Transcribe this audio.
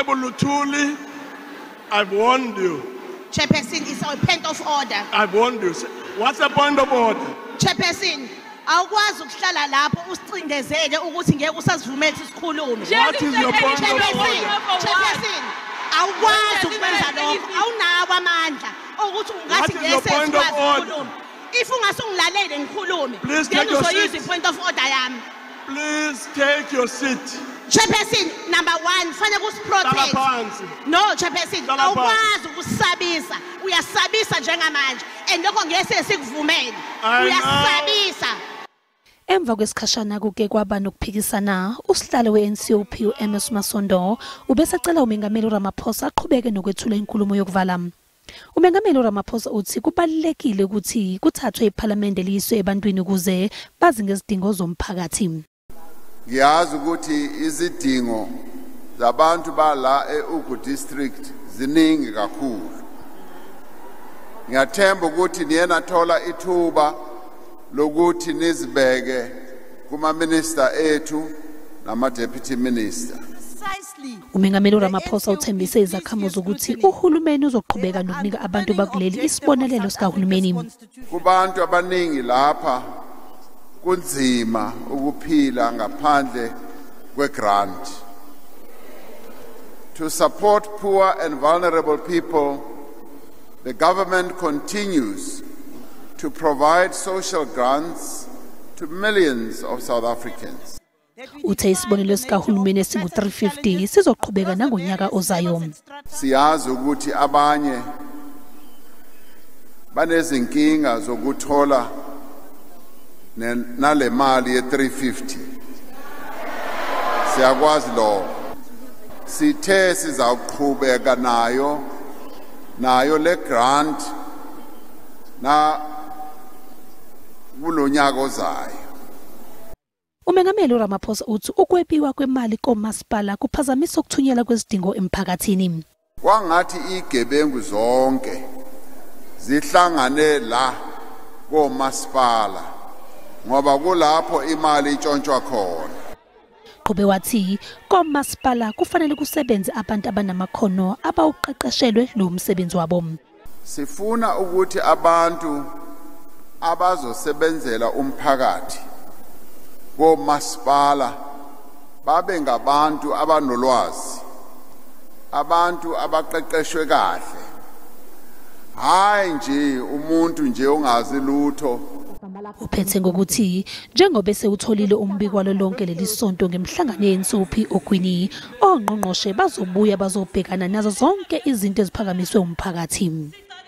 Honorable Lutuli, I've warned you. Chairperson, it's a point of order. I've warned you. What's the point of order? Chairperson, awukwazi ukuhlala lapho usicindezele ukuthi ngeke usasivumele isikhulume. What is your point of order? Chairperson, awukwazi ukwenza lokho. Awunawo amandla ukuthi ungathi ngeke sikwazi. If ungasungilalele ngikhulume, please take your seat. Point of order yami. Please take your seat. Chairperson, number 1, fanele kusiprotect. No, Chairperson, awukwazi ukusabisa. Uyasabisa njengamanje. And lokho ngeke sikuvumele. Uyasabisa. Emva kwesikhashana kuke kwaba nokuphikisana, usihlalo we-NCOP u-MS Masondo ubesacela umengameli Ramaphosa aqhubeke nokwethula inkulumo yokuvala. Umengameli Ramaphosa uthi kubalulekile ukuthi kuthathwe iParliament liyiswe ebantwini ukuze bazi ngezidingo zomphakathi. Ngiyazi ukuthi izidingo zabantu bala e-Ogwini district ziningi kakhulu. Ngiyathemba ukuthi niyena thola ithuba lokuthi nizibeke kuma minister ethu nama deputy minister. Umengameli Ramaphosa uthembise izakhamuzi ukuthi uhulumeni uzoqhubeka nokunika abantu bakuleli isibonelelo sikahulumeni. Kubantu abaningi lapha kunzima ukuphila ngaphandle kwegrant. To support poor and vulnerable people, the government continues to provide social grants to millions of South Africans. Uthe isibonelelo sikahulumeni esingu-350 sizoqhubeka nangonyaka ozayo. Siyazi ukuthi abanye banezinkinga zokuthola nale mali ye-350. Siyakwazi lokho. Sithe sizaqhubeka nayo le grant na kulonyaka ozayo. Umengameli Ramaphosa uthi ukwebiwa kwemali komasipala kuphazamisa ukuthunyelwa kwezidingo emphakathini. Kwangathi igebengu zonke zihlangane la komasipala ngoba kulapho imali itshontshwa khona. Qhube wathi komasipala kufanele kusebenze abantu abanamakhono abawuqeqeshelwe lo msebenzi wabo. Sifuna ukuthi abantu abazosebenzela umphakathi komasipala babe ngabantu abanolwazi, abantu abaqeqeshwe kahle, hayi nje umuntu nje ongazi lutho. Uphethe ngokuthi njengoba sewutholile umbiko lonke lelisonto ngemhlangano ye-NCOP Ogwini, ongqongqoshe bazobuya bazobhekana nazo zonke izinto eziphakamiswe umphakathi.